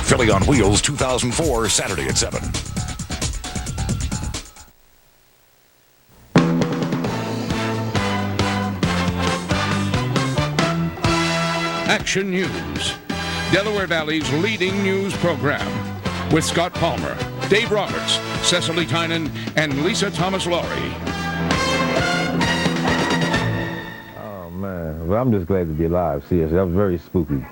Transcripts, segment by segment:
Philly on Wheels 2004, Saturday at 7. Action News, Delaware Valley's leading news program, with Scott Palmer, Dave Roberts, Cecily Tynan, and Lisa Thomas-Laurie. Oh, man. Well, I'm just glad to be alive. Seriously, that was very spooky.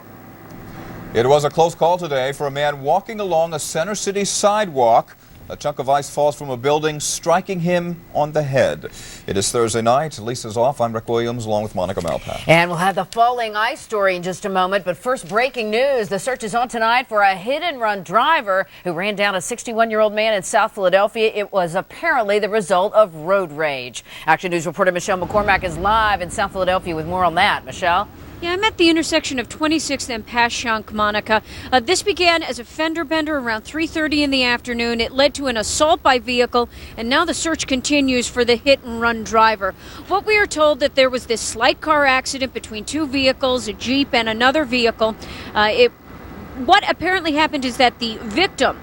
It was a close call today for a man walking along a Center City sidewalk. A chunk of ice falls from a building, striking him on the head. It is Thursday night. Lisa's off. I'm Rick Williams, along with Monica Malpass. And we'll have the falling ice story in just a moment. But first, breaking news. The search is on tonight for a hit-and-run driver who ran down a 61-year-old man in South Philadelphia. It was apparently the result of road rage. Action News reporter Michelle McCormack is live in South Philadelphia with more on that. Michelle? Yeah, I'm at the intersection of 26th and Passyunk, Monica. This began as a fender bender around 3:30 in the afternoon. It led to an assault by vehicle, and now the search continues for the hit-and-run driver. What we are told that there was this slight car accident between two vehicles, a Jeep and another vehicle. What apparently happened is that the victim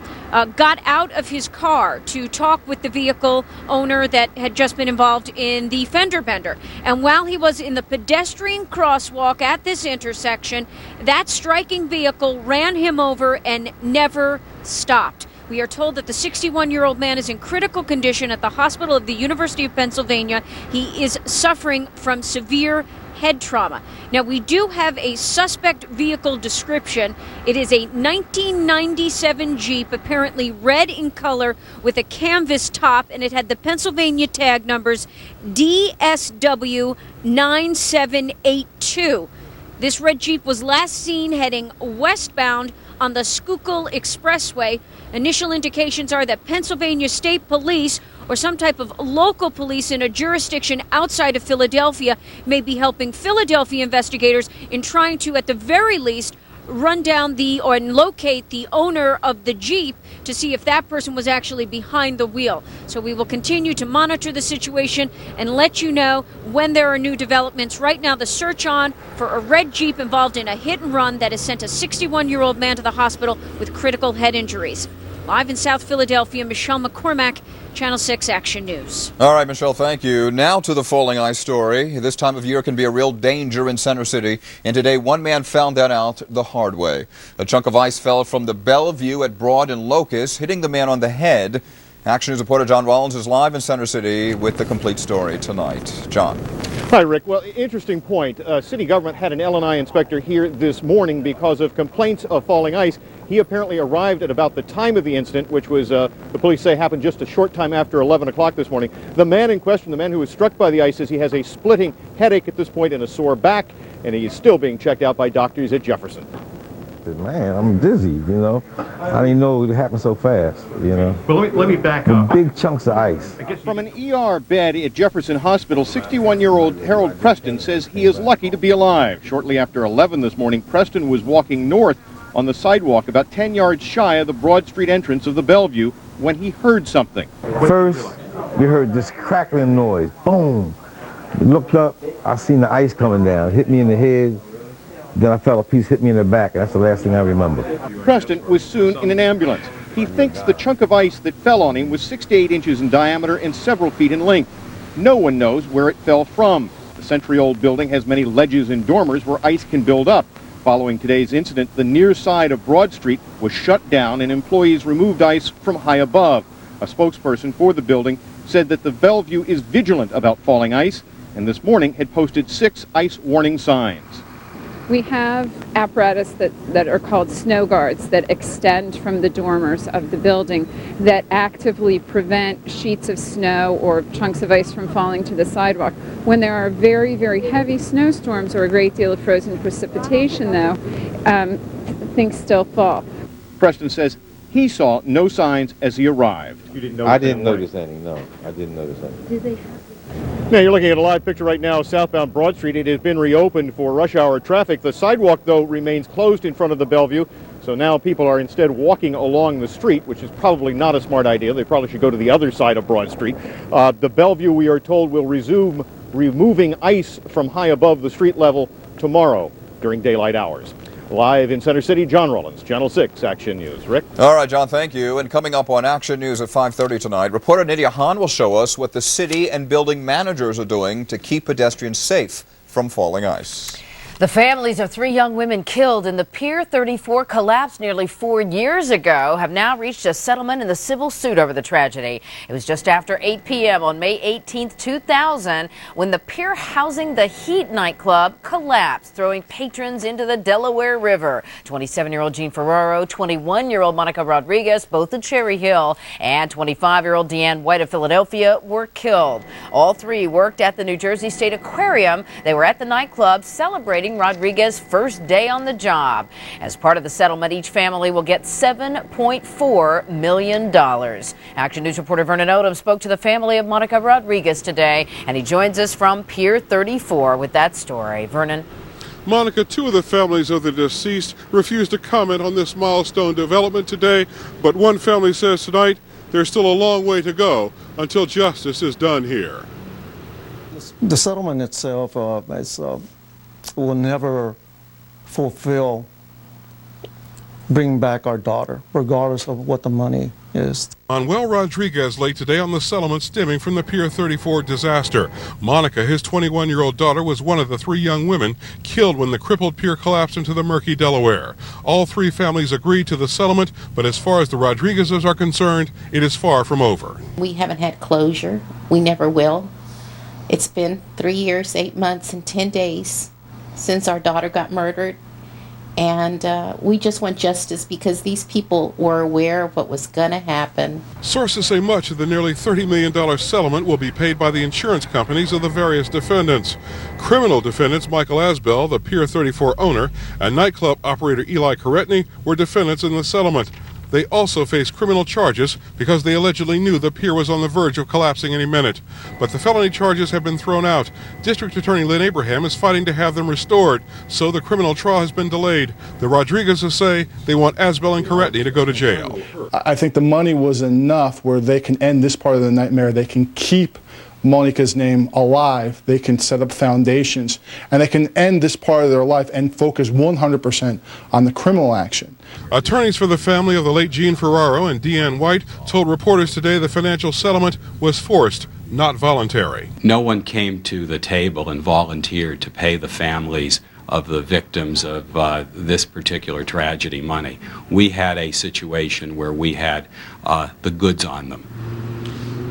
got out of his car to talk with the vehicle owner that had just been involved in the fender bender. And while he was in the pedestrian crosswalk at this intersection, that striking vehicle ran him over and never stopped. We are told that the 61-year-old man is in critical condition at the hospital of the University of Pennsylvania. He is suffering from severe head trauma. Now, we do have a suspect vehicle description. It is a 1997 Jeep, apparently red in color with a canvas top, and it had the Pennsylvania tag numbers DSW 9782. This red Jeep was last seen heading westbound on the Schuylkill Expressway. Initial indications are that Pennsylvania State Police or some type of local police in a jurisdiction outside of Philadelphia may be helping Philadelphia investigators in trying to, at the very least, run down or locate the owner of the Jeep to see if that person was actually behind the wheel. So we will continue to monitor the situation and let you know when there are new developments. Right now, the search on for a red Jeep involved in a hit and run that has sent a 61-year-old man to the hospital with critical head injuries. Live in South Philadelphia, Michelle McCormack, Channel 6 Action News. All right, Michelle, thank you. Now to the falling ice story. This time of year can be a real danger in Center City, and today one man found that out the hard way. A chunk of ice fell from the Bellevue at Broad and Locust, hitting the man on the head. Action News reporter John Rollins is live in Center City with the complete story tonight. John. Hi, Rick. Well, interesting point. City government had an L&I inspector here this morning because of complaints of falling ice. He apparently arrived at about the time of the incident, which was, the police say, happened just a short time after 11 o'clock this morning. The man in question, the man who was struck by the ice, says he has a splitting headache at this point and a sore back, and he is still being checked out by doctors at Jefferson. Man, I'm dizzy, you know. I didn't know it would happen so fast, you know. Well, let me back up. Big chunks of ice. From an ER bed at Jefferson Hospital, 61-year-old Harold Preston says he is lucky to be alive. Shortly after 11 this morning, Preston was walking north on the sidewalk about 10 yards shy of the Broad Street entrance of the Bellevue when he heard something. First, we heard this crackling noise. Boom. We looked up. I seen the ice coming down. It hit me in the head. Then I felt a piece hit me in the back. That's the last thing I remember. Preston was soon in an ambulance. He thinks the chunk of ice that fell on him was 6 to 8 inches in diameter and several feet in length. No one knows where it fell from. The century-old building has many ledges and dormers where ice can build up. Following today's incident, the near side of Broad Street was shut down and employees removed ice from high above. A spokesperson for the building said that the Bellevue is vigilant about falling ice and this morning had posted 6 ice warning signs. We have apparatus that are called snow guards that extend from the dormers of the building that actively prevent sheets of snow or chunks of ice from falling to the sidewalk. When there are very, very heavy snowstorms or a great deal of frozen precipitation, though, things still fall. Preston says he saw no signs as he arrived. I didn't notice any, no. I didn't notice any. Did they? Now you're looking at a live picture right now, southbound Broad Street. It has been reopened for rush hour traffic. The sidewalk, though, remains closed in front of the Bellevue. So now people are instead walking along the street, which is probably not a smart idea. They probably should go to the other side of Broad Street. The Bellevue, we are told, will resume removing ice from high above the street level tomorrow during daylight hours. Live in Center City, John Rollins, Channel 6 Action News. Rick? All right, John, thank you. And coming up on Action News at 5:30 tonight, reporter Nydia Hahn will show us what the city and building managers are doing to keep pedestrians safe from falling ice. The families of 3 young women killed in the Pier 34 collapse nearly 4 years ago have now reached a settlement in the civil suit over the tragedy. It was just after 8 p.m. on May 18, 2000, when the pier housing the Heat nightclub collapsed, throwing patrons into the Delaware River. 27-year-old Jean Ferraro, 21-year-old Monica Rodriguez, both of Cherry Hill, and 25-year-old Deanne White of Philadelphia were killed. All 3 worked at the New Jersey State Aquarium. They were at the nightclub celebrating Rodriguez's first day on the job. As part of the settlement, each family will get $7.4 million. Action News reporter Vernon Odom spoke to the family of Monica Rodriguez today, and he joins us from Pier 34 with that story. Vernon. Monica, 2 of the families of the deceased refused to comment on this milestone development today, but one family says tonight there's still a long way to go until justice is done here. The settlement itself will never fulfill bringing back our daughter, regardless of what the money is. Manuel Rodriguez late today on the settlement stemming from the Pier 34 disaster. Monica, his 21-year-old daughter, was one of the 3 young women killed when the crippled pier collapsed into the murky Delaware. All 3 families agreed to the settlement, but as far as the Rodriguezes are concerned, it is far from over. We haven't had closure. We never will. It's been 3 years, 8 months, and 10 days since our daughter got murdered, and we just want justice because these people were aware of what was going to happen. Sources say much of the nearly $30 million settlement will be paid by the insurance companies of the various defendants. Criminal defendants Michael Asbell, the Pier 34 owner, and nightclub operator Eli Karetny were defendants in the settlement. They also face criminal charges because they allegedly knew the pier was on the verge of collapsing any minute. But the felony charges have been thrown out. District Attorney Lynn Abraham is fighting to have them restored, so the criminal trial has been delayed. The Rodriguezes say they want Asbell and Karetny to go to jail. I think the money was enough where they can end this part of the nightmare. They can keep Monica's name alive, they can set up foundations, and they can end this part of their life and focus 100% on the criminal action. Attorneys for the family of the late Jean Ferraro and Deanne White told reporters today the financial settlement was forced, not voluntary. No one came to the table and volunteered to pay the families of the victims of this particular tragedy money. We had a situation where we had the goods on them.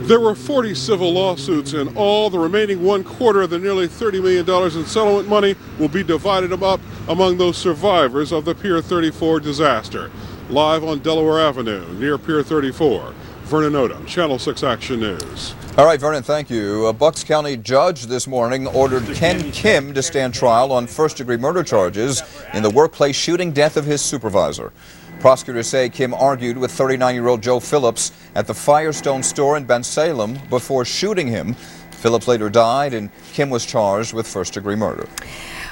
There were 40 civil lawsuits in all. The remaining 1/4 of the nearly $30 million in settlement money will be divided up among those survivors of the Pier 34 disaster. Live on Delaware Avenue near Pier 34, Vernon Odom, Channel 6 Action News. All right, Vernon, thank you. A Bucks County judge this morning ordered Ken Kim to stand trial on first-degree murder charges in the workplace shooting death of his supervisor. Prosecutors say Kim argued with 39-year-old Joe Phillips at the Firestone store in Bensalem before shooting him. Phillips later died, and Kim was charged with first-degree murder.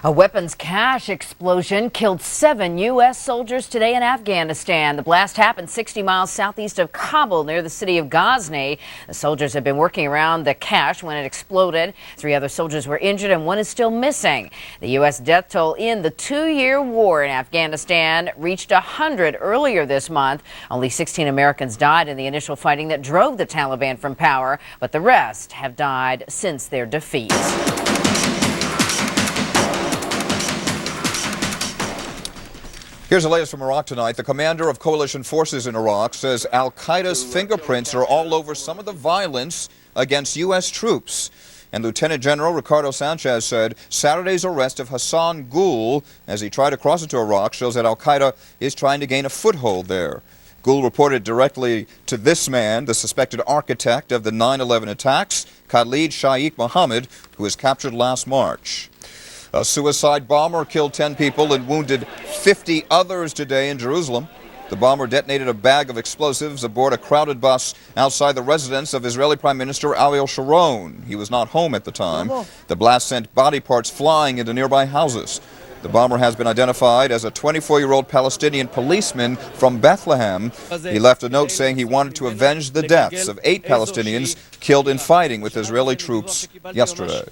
A weapons cache explosion killed 7 U.S. soldiers today in Afghanistan. The blast happened 60 miles southeast of Kabul near the city of Ghazni. The soldiers had been working around the cache when it exploded. 3 other soldiers were injured and 1 is still missing. The U.S. death toll in the 2-year war in Afghanistan reached 100 earlier this month. Only 16 Americans died in the initial fighting that drove the Taliban from power, but the rest have died since their defeat. Here's the latest from Iraq tonight. The commander of coalition forces in Iraq says al-Qaeda's fingerprints are all over some of the violence against U.S. troops. And Lieutenant General Ricardo Sanchez said Saturday's arrest of Hassan Ghul as he tried to cross into Iraq shows that al-Qaeda is trying to gain a foothold there. Ghul reported directly to this man, the suspected architect of the 9/11 attacks, Khalid Shaikh Mohammed, who was captured last March. A suicide bomber killed 10 people and wounded 50 others today in Jerusalem. The bomber detonated a bag of explosives aboard a crowded bus outside the residence of Israeli Prime Minister Ariel Sharon. He was not home at the time. The blast sent body parts flying into nearby houses. The bomber has been identified as a 24-year-old Palestinian policeman from Bethlehem. He left a note saying he wanted to avenge the deaths of 8 Palestinians killed in fighting with Israeli troops yesterday.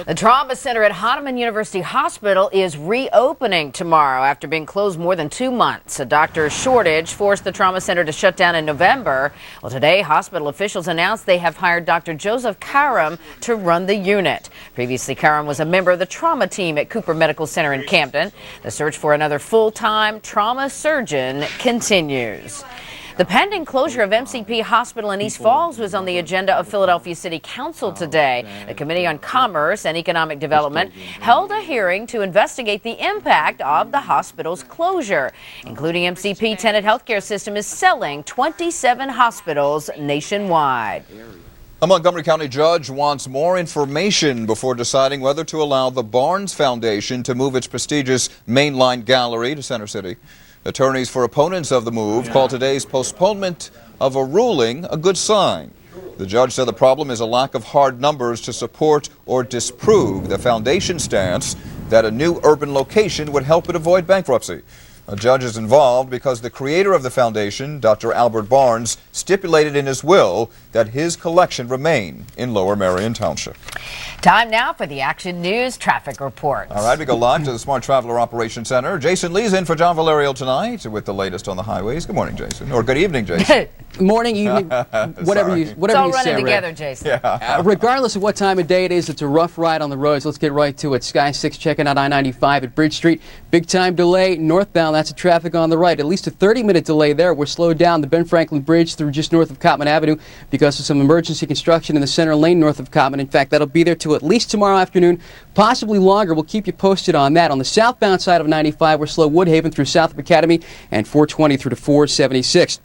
The trauma center at Hahnemann University Hospital is reopening tomorrow after being closed more than 2 months. A doctor shortage forced the trauma center to shut down in November. Well, today, hospital officials announced they have hired Dr. Joseph Karam to run the unit. Previously, Karam was a member of the trauma team at Cooper Medical Center in Camden. The search for another full-time trauma surgeon continues. The pending closure of MCP Hospital in East Falls was on the agenda of Philadelphia City Council today. The Committee on Commerce and Economic Development held a hearing to investigate the impact of the hospital's closure, including MCP Tenet Healthcare System is selling 27 hospitals nationwide. A Montgomery County judge wants more information before deciding whether to allow the Barnes Foundation to move its prestigious Mainline Gallery to Center City. Attorneys for opponents of the move call today's postponement of a ruling a good sign. The judge said the problem is a lack of hard numbers to support or disprove the foundation's stance that a new urban location would help it avoid bankruptcy. A judge is involved because the creator of the foundation, Dr. Albert Barnes, stipulated in his will that his collection remain in Lower Marion Township. Time now for the Action News Traffic Report. All right, we go live to the Smart Traveler Operations Center. Jason Lee's in for John Valerio tonight with the latest on the highways. Good morning, Jason. Or good evening, Jason. Morning, evening, whatever you It's all say, running Rick. together, Jason. Yeah. Regardless of what time of day it is, it's a rough ride on the roads. Let's get right to it. Sky 6 checking out I-95 at Bridge Street. Big time delay northbound. That's the traffic on the right. At least a 30-minute delay there. We're slowed down the Ben Franklin Bridge through just north of Cottman Avenue because of some emergency construction in the center lane north of Cottman. In fact, that'll be there till at least tomorrow afternoon, possibly longer. We'll keep you posted on that. On the southbound side of 95, we're slow Woodhaven through South of Academy and 420 through to 476.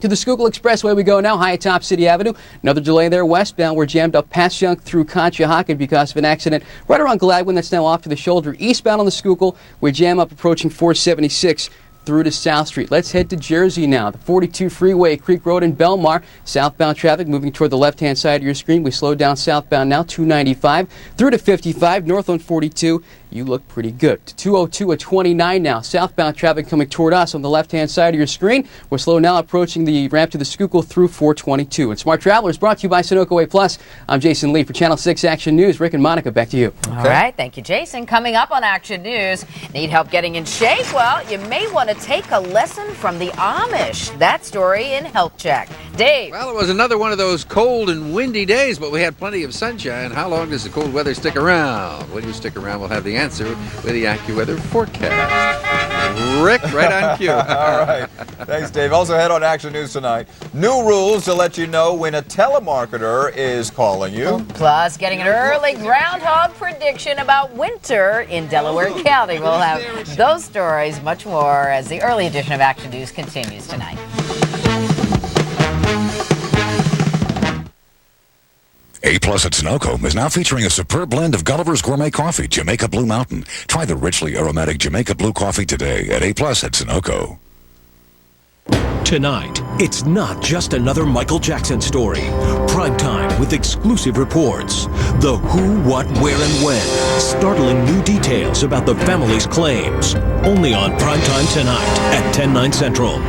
To the Schuylkill Expressway we go now, high atop City Avenue. Another delay there westbound. We're jammed up past Yonk through Conshohocken because of an accident right around Gladwin. That's now off to the shoulder. Eastbound on the Schuylkill, we jam up approaching 476 through to South Street. Let's head to Jersey now. The 42 freeway, Creek Road in Belmar. Southbound traffic moving toward the left-hand side of your screen. We slowed down southbound now, 295 through to 55. North on 42. You look pretty good. To 202 at 29 now. Southbound traffic coming toward us on the left-hand side of your screen. We're slow now approaching the ramp to the Schuylkill through 422. And Smart Travelers brought to you by Sunoco A+. I'm Jason Lee for Channel 6 Action News. Rick and Monica, back to you. All right, thank you, Jason. Coming up on Action News, need help getting in shape? Well, you may want to take a lesson from the Amish. That story in Health Check. Dave. Well, it was another one of those cold and windy days, but we had plenty of sunshine. How long does the cold weather stick around? When you stick around, we'll have the answer with the AccuWeather forecast. Rick, right on cue. All right. Thanks, Dave. Also head on Action News tonight. New rules to let you know when a telemarketer is calling you. Plus, getting an early groundhog prediction about winter in Delaware County. We'll have those stories, much more, as the early edition of Action News continues tonight. A+ at Sunoco is now featuring a superb blend of Gulliver's Gourmet Coffee, Jamaica Blue Mountain. Try the richly aromatic Jamaica Blue Coffee today at A+ at Sunoco. Tonight, it's not just another Michael Jackson story. Primetime with exclusive reports. The who, what, where, and when. Startling new details about the family's claims. Only on Primetime tonight at 10/9 Central.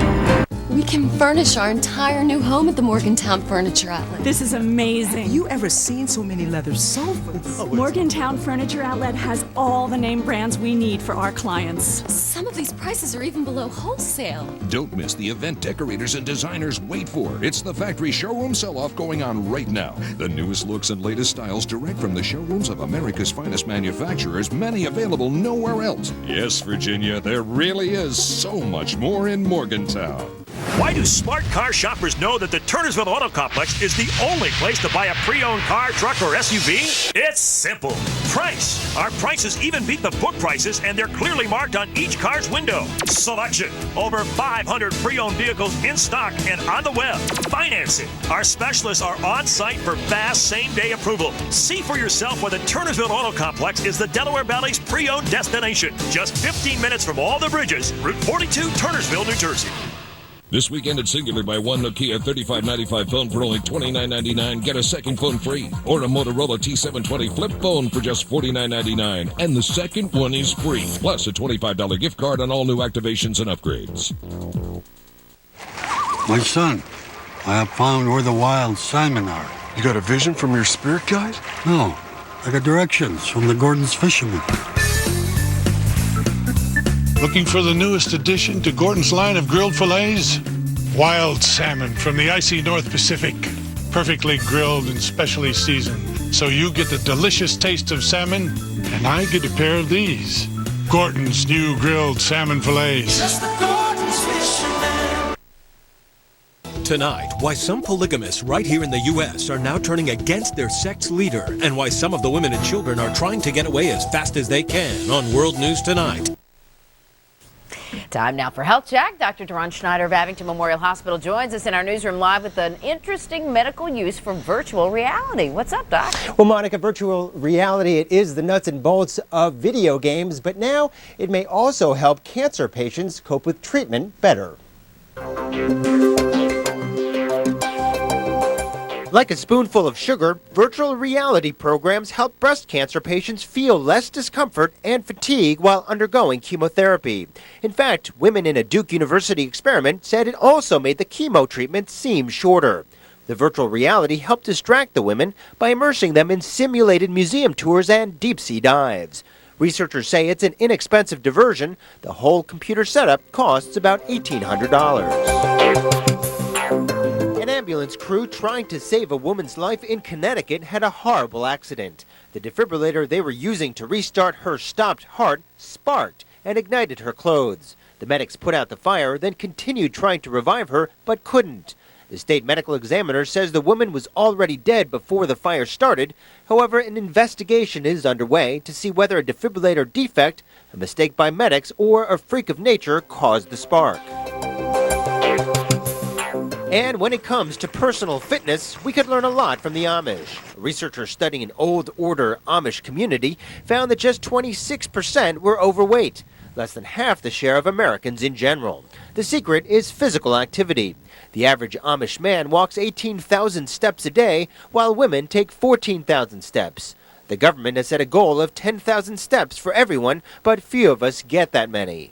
We can furnish our entire new home at the Morgantown Furniture Outlet. This is amazing. You ever seen so many leather sofas? Morgantown Furniture Outlet has all the name brands we need for our clients. Some of these prices are even below wholesale. Don't miss the event decorators and designers wait for. It's the factory showroom sell-off going on right now. The newest looks and latest styles direct from the showrooms of America's finest manufacturers, many available nowhere else. Yes, Virginia, there really is so much more in Morgantown. Why do smart car shoppers know that the Turnersville Auto Complex is the only place to buy a pre-owned car, truck, or SUV? It's simple. Price. Our prices even beat the book prices, and they're clearly marked on each car's window. Selection. Over 500 pre-owned vehicles in stock and on the web. Financing. Our specialists are on site for fast, same-day approval. See for yourself why the Turnersville Auto Complex is the Delaware Valley's pre-owned destination. Just 15 minutes from all the bridges. Route 42, Turnersville, New Jersey. This weekend at Singular, buy one Nokia 3595 phone for only $29.99. Get a second phone free. Or a Motorola T720 flip phone for just $49.99. And the second one is free. Plus a $25 gift card on all new activations and upgrades. My son, I have found where the wild salmon are. You got a vision from your spirit guide? No, I got directions from the Gordon's fishermen. Looking for the newest addition to Gordon's line of grilled fillets? Wild salmon from the icy North Pacific. Perfectly grilled and specially seasoned. So you get the delicious taste of salmon, and I get a pair of these. Gordon's new grilled salmon fillets. Just the Gordon's fisherman. Tonight, why some polygamists right here in the U.S. are now turning against their sex leader, and why some of the women and children are trying to get away as fast as they can on World News Tonight. Time now for Health Check. Dr. Daron Schneider of Abington Memorial Hospital joins us in our newsroom live with an interesting medical use for virtual reality. What's up, Doc? Well, Monica, virtual reality, it is the nuts and bolts of video games, but now it may also help cancer patients cope with treatment better. Like a spoonful of sugar, virtual reality programs help breast cancer patients feel less discomfort and fatigue while undergoing chemotherapy. In fact, women in a Duke University experiment said it also made the chemo treatment seem shorter. The virtual reality helped distract the women by immersing them in simulated museum tours and deep-sea dives. Researchers say it's an inexpensive diversion. The whole computer setup costs about $1,800. An ambulance crew trying to save a woman's life in Connecticut had a horrible accident. The defibrillator they were using to restart her stopped heart sparked and ignited her clothes. The medics put out the fire, then continued trying to revive her, but couldn't. The state medical examiner says the woman was already dead before the fire started. However, an investigation is underway to see whether a defibrillator defect, a mistake by medics, or a freak of nature caused the spark. And when it comes to personal fitness, we could learn a lot from the Amish. A researcher studying an old order Amish community found that just 26% were overweight, less than half the share of Americans in general. The secret is physical activity. The average Amish man walks 18,000 steps a day, while women take 14,000 steps. The government has set a goal of 10,000 steps for everyone, but few of us get that many.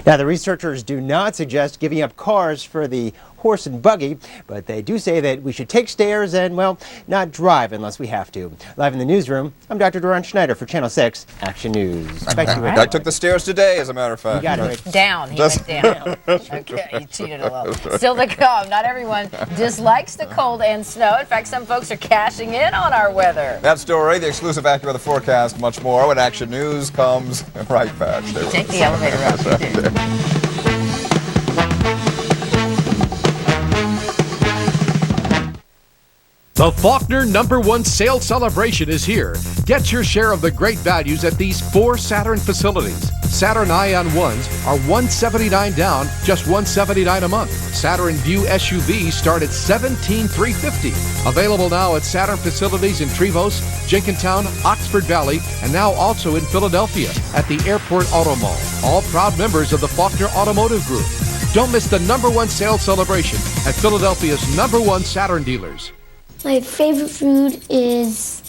Now, the researchers do not suggest giving up cars for the horse and buggy, but they do say that we should take stairs and, well, not drive unless we have to. Live in the newsroom, I'm Dr. Daron Schneider for Channel 6 Action News. Back to you, Rick. I took the stairs today, as a matter of fact. You got it, Rick. Down. He went down. Okay, you cheated a little. Still to come. Not everyone dislikes the cold and snow. In fact, some folks are cashing in on our weather. That story, the exclusive AccuWeather forecast, much more when Action News comes right back. Take the elevator up. The Faulkner #1 sale celebration is here. Get your share of the great values at these 4 Saturn facilities. Saturn Ion 1s are $179 down, just $179 a month. Saturn View SUVs start at $17,350. Available now at Saturn facilities in Trevose, Jenkintown, Oxford Valley, and now also in Philadelphia at the Airport Auto Mall. All proud members of the Faulkner Automotive Group. Don't miss the #1 sale celebration at Philadelphia's #1 Saturn dealers. My favorite food is,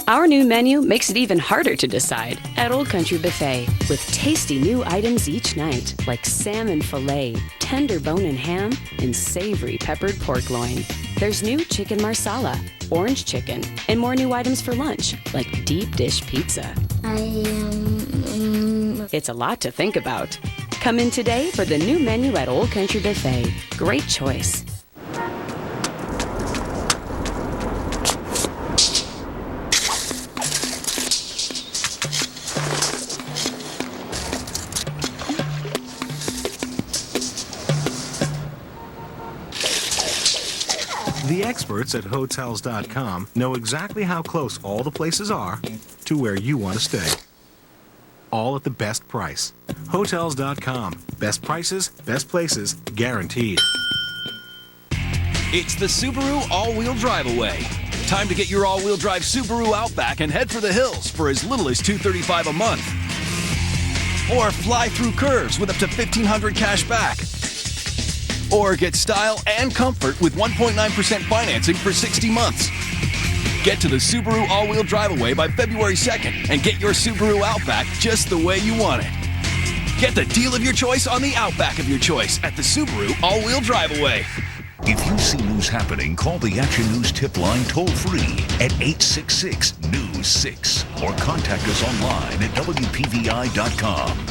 Our new menu makes it even harder to decide at Old Country Buffet with tasty new items each night like salmon fillet, tender bone and ham, and savory peppered pork loin. There's new chicken marsala, orange chicken, and more new items for lunch like deep dish pizza. It's a lot to think about. Come in today for the new menu at Old Country Buffet. Great choice. The experts at Hotels.com know exactly how close all the places are to where you want to stay. All at the best price. Hotels.com. Best prices, best places, guaranteed. It's the Subaru All-Wheel Drive Away. Time to get your all-wheel drive Subaru Outback and head for the hills for as little as $235 a month. Or fly through curves with up to $1,500 cash back. Or get style and comfort with 1.9% financing for 60 months. Get to the Subaru all-wheel drive-away by February 2nd and get your Subaru Outback just the way you want it. Get the deal of your choice on the Outback of your choice at the Subaru all-wheel drive-away. If you see news happening, call the Action News tip line toll-free at 866-NEWS-6 or contact us online at WPVI.com.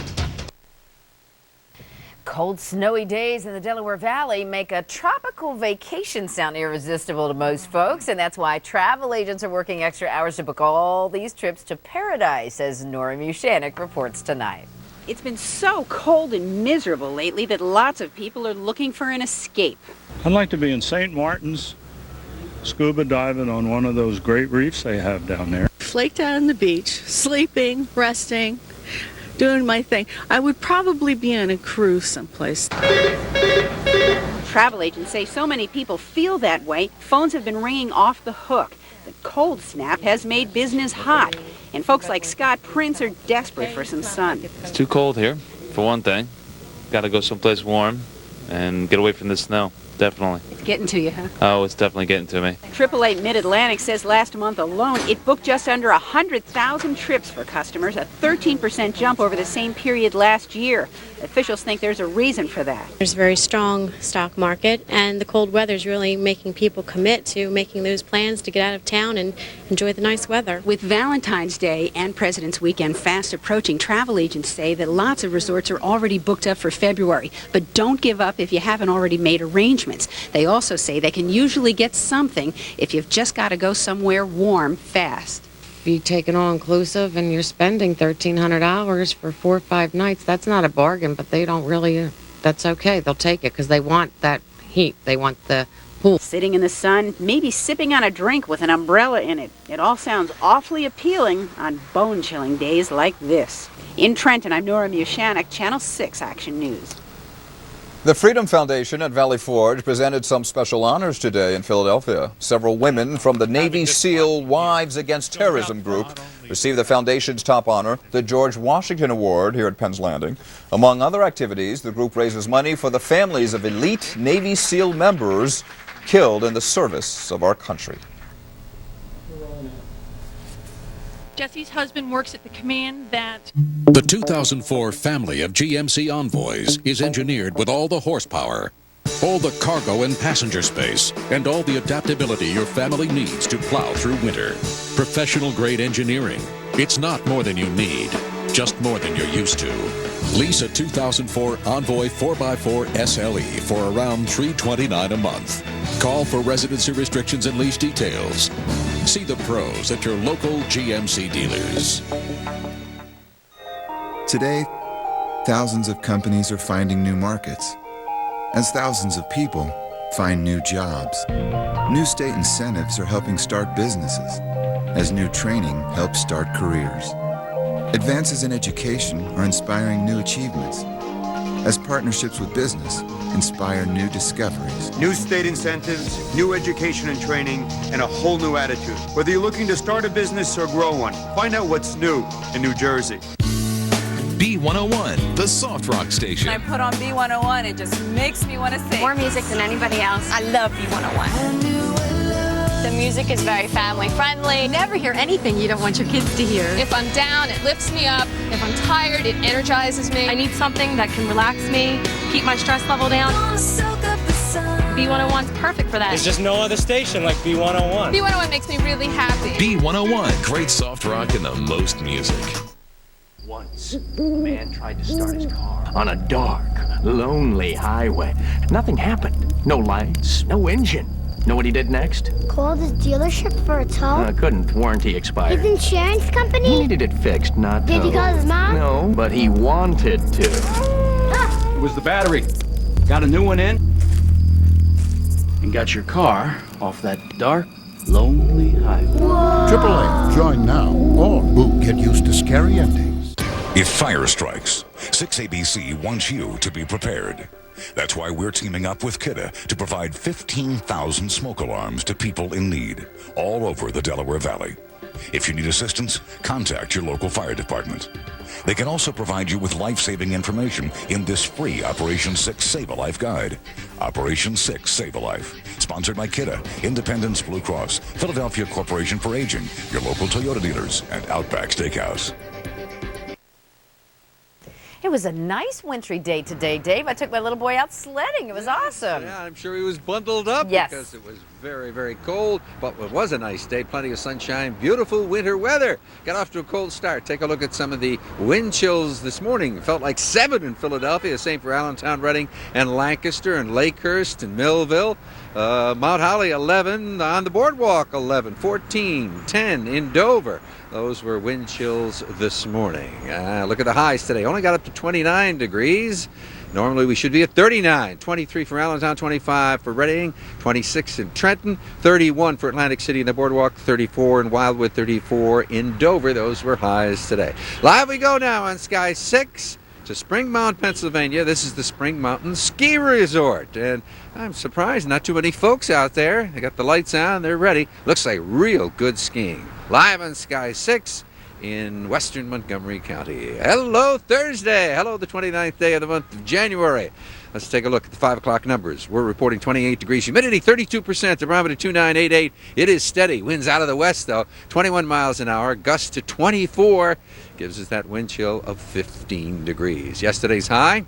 Cold, snowy days in the Delaware Valley make a tropical vacation sound irresistible to most folks, and that's why travel agents are working extra hours to book all these trips to paradise, as Nora Mushanek reports tonight. It's been so cold and miserable lately that lots of people are looking for an escape. I'd like to be in St. Martin's, scuba diving on one of those great reefs they have down there. Flaked out on the beach, sleeping, resting, doing my thing. I would probably be on a cruise someplace. Travel agents say so many people feel that way, phones have been ringing off the hook. The cold snap has made business hot, and folks like Scott Prince are desperate for some sun. It's too cold here, for one thing. Got to go someplace warm and get away from the snow, definitely. It's getting to you, huh? Oh, it's definitely getting to me. AAA Mid-Atlantic says last month alone, it booked just under 100,000 trips for customers, a 13% jump over the same period last year. Officials think there's a reason for that. There's a very strong stock market, and the cold weather is really making people commit to making those plans to get out of town and enjoy the nice weather. With Valentine's Day and President's Weekend fast approaching, travel agents say that lots of resorts are already booked up for February. But don't give up if you haven't already made arrangements. They also say they can usually get something if you've just got to go somewhere warm fast. If you take an all-inclusive and you're spending $1,300 for 4 or 5 nights, that's not a bargain, but they don't really, that's okay. They'll take it because they want that heat. They want the pool. Sitting in the sun, maybe sipping on a drink with an umbrella in it. It all sounds awfully appealing on bone-chilling days like this. In Trenton, I'm Nora Mushanek, Channel 6 Action News. The Freedom Foundation at Valley Forge presented some special honors today in Philadelphia. Several women from the Navy SEAL Wives Against Terrorism group received the foundation's top honor, the George Washington Award, here at Penn's Landing. Among other activities, the group raises money for the families of elite Navy SEAL members killed in the service of our country. Jesse's husband works at the command that... The 2004 family of GMC Envoys is engineered with all the horsepower, all the cargo and passenger space, and all the adaptability your family needs to plow through winter. Professional-grade engineering. It's not more than you need, just more than you're used to. Lease a 2004 Envoy 4x4 SLE for around $329 a month. Call for residency restrictions and lease details. See the pros at your local GMC dealers. Today, thousands of companies are finding new markets, as thousands of people find new jobs. New state incentives are helping start businesses, as new training helps start careers. Advances in education are inspiring new achievements, as partnerships with business inspire new discoveries. New state incentives, new education and training, and a whole new attitude. Whether you're looking to start a business or grow one, find out what's new in New Jersey. B101, the soft rock station. When I put on B101, it just makes me want to sing. More music than anybody else. I love B101. The music is very family friendly. Never hear anything you don't want your kids to hear. If I'm down, it lifts me up. If I'm tired, it energizes me. I need something that can relax me, keep my stress level down. B101's perfect for that. There's just no other station like B101. B101 makes me really happy. B101, great soft rock and the most music. Once, a man tried to start his car on a dark, lonely highway. Nothing happened. No lights, no engine. Know what he did next? Called his dealership for a tow? Couldn't. Warranty expired. His insurance company? He needed it fixed, not Did he call his mom? No, but he wanted to. It was the battery. Got a new one in, and got your car off that dark, lonely highway. AAA, join now, or get used to scary endings. If fire strikes, 6ABC wants you to be prepared. That's why we're teaming up with Kidda to provide 15,000 smoke alarms to people in need all over the Delaware Valley. If you need assistance, contact your local fire department. They can also provide you with life-saving information in this free Operation 6 Save a Life guide. Operation 6 Save a Life. Sponsored by Kidda, Independence Blue Cross, Philadelphia Corporation for Aging, your local Toyota dealers, and Outback Steakhouse. It was a nice wintry day today, Dave. I took my little boy out sledding. It was awesome. Yeah, I'm sure he was bundled up because it was very, very cold. But it was a nice day. Plenty of sunshine. Beautiful winter weather. Got off to a cold start. Take a look at some of the wind chills this morning. Felt like 7 in Philadelphia. Same for Allentown, Reading, and Lancaster, and Lakehurst, and Millville. Mount Holly 11, on the boardwalk 11, 14, 10 in Dover. Those were wind chills this morning. Look at the highs today. Only got up to 29 degrees. Normally we should be at 39. 23 for Allentown, 25 for Reading, 26 in Trenton, 31 for Atlantic City in the boardwalk, 34 in Wildwood, 34 in Dover. Those were highs today. Live we go now on Sky 6. To Spring Mountain, Pennsylvania. This is the Spring Mountain Ski Resort. And I'm surprised not too many folks out there. They got the lights on. They're ready. Looks like real good skiing. Live on Sky 6 in western Montgomery County. Hello, Thursday. Hello, the 29th day of the month of January. Let's take a look at the 5 o'clock numbers. We're reporting 28 degrees. Humidity 32%. The barometer 2988. It is steady. Winds out of the west, though. 21 miles an hour. Gusts to 24. Gives us that wind chill of 15 degrees. Yesterday's high,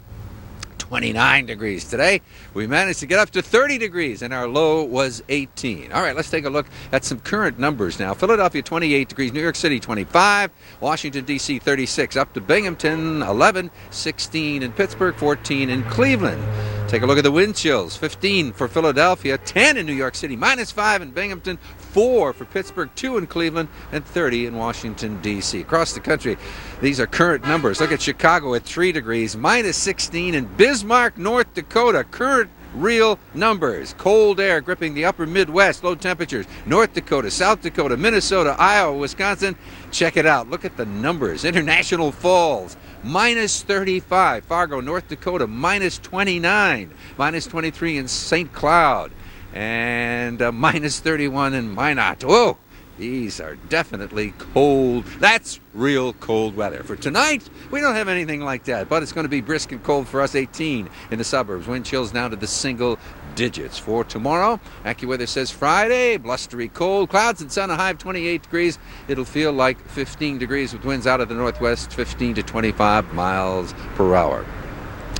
29 degrees. Today, we managed to get up to 30 degrees, and our low was 18. All right, let's take a look at some current numbers now. Philadelphia, 28 degrees. New York City, 25. Washington, D.C., 36. Up to Binghamton, 11. 16 in Pittsburgh, 14 in Cleveland. Take a look at the wind chills. 15 for Philadelphia, 10 in New York City, -5 in Binghamton, 4 for Pittsburgh, 2 in Cleveland, and 30 in Washington, D.C. Across the country, these are current numbers. Look at Chicago at 3 degrees, -16 in Bismarck, North Dakota. Current real numbers. Cold air gripping the upper Midwest. Low temperatures. North Dakota, South Dakota, Minnesota, Iowa, Wisconsin. Check it out. Look at the numbers. International Falls, -35. Fargo, North Dakota, -29. -23 in St. Cloud. And -31 in Minot. Whoa! These are definitely cold. That's real cold weather. For tonight, we don't have anything like that, but it's going to be brisk and cold for us. 18 in the suburbs. Wind chills down to the single digits. For tomorrow, AccuWeather says Friday, blustery cold, clouds and sun, a high of 28 degrees. It'll feel like 15 degrees with winds out of the northwest, 15 to 25 miles per hour.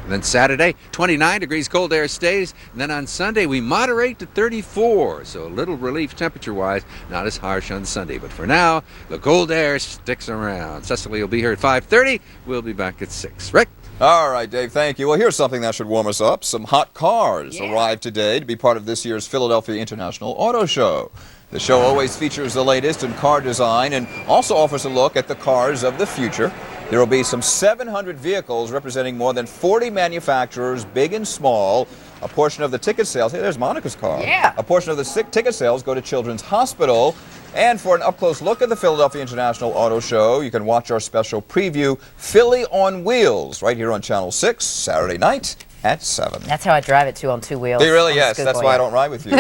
And then Saturday, 29 degrees, cold air stays. And then on Sunday, we moderate to 34. So a little relief temperature-wise, not as harsh on Sunday. But for now, the cold air sticks around. Cecily will be here at 5:30. We'll be back at 6. Rick? All right, Dave, thank you. Well, here's something that should warm us up. Some hot cars arrived today to be part of this year's Philadelphia International Auto Show. The show always features the latest in car design and also offers a look at the cars of the future. There will be some 700 vehicles representing more than 40 manufacturers, big and small. A portion of the ticket sales, hey, there's Monica's car. Yeah. A portion of the ticket sales go to Children's Hospital. And for an up-close look at the Philadelphia International Auto Show, you can watch our special preview, Philly on Wheels, right here on Channel 6, Saturday night at 7. That's how I drive it, too, on 2 wheels. They really, yes. That's why I don't ride with you.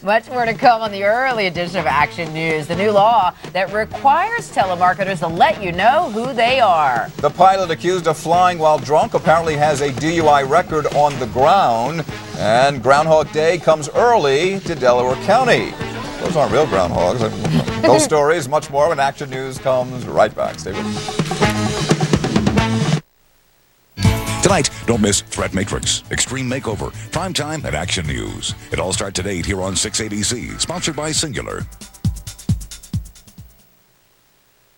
Much more to come on the early edition of Action News. The new law that requires telemarketers to let you know who they are. The pilot accused of flying while drunk apparently has a DUI record on the ground. And Groundhog Day comes early to Delaware County. Those aren't real groundhogs. Those stories, much more when Action News comes right back. Stay with us. Tonight, don't miss Threat Matrix, Extreme Makeover, primetime at Action News. It all starts at 8 here on 680C, sponsored by Singular.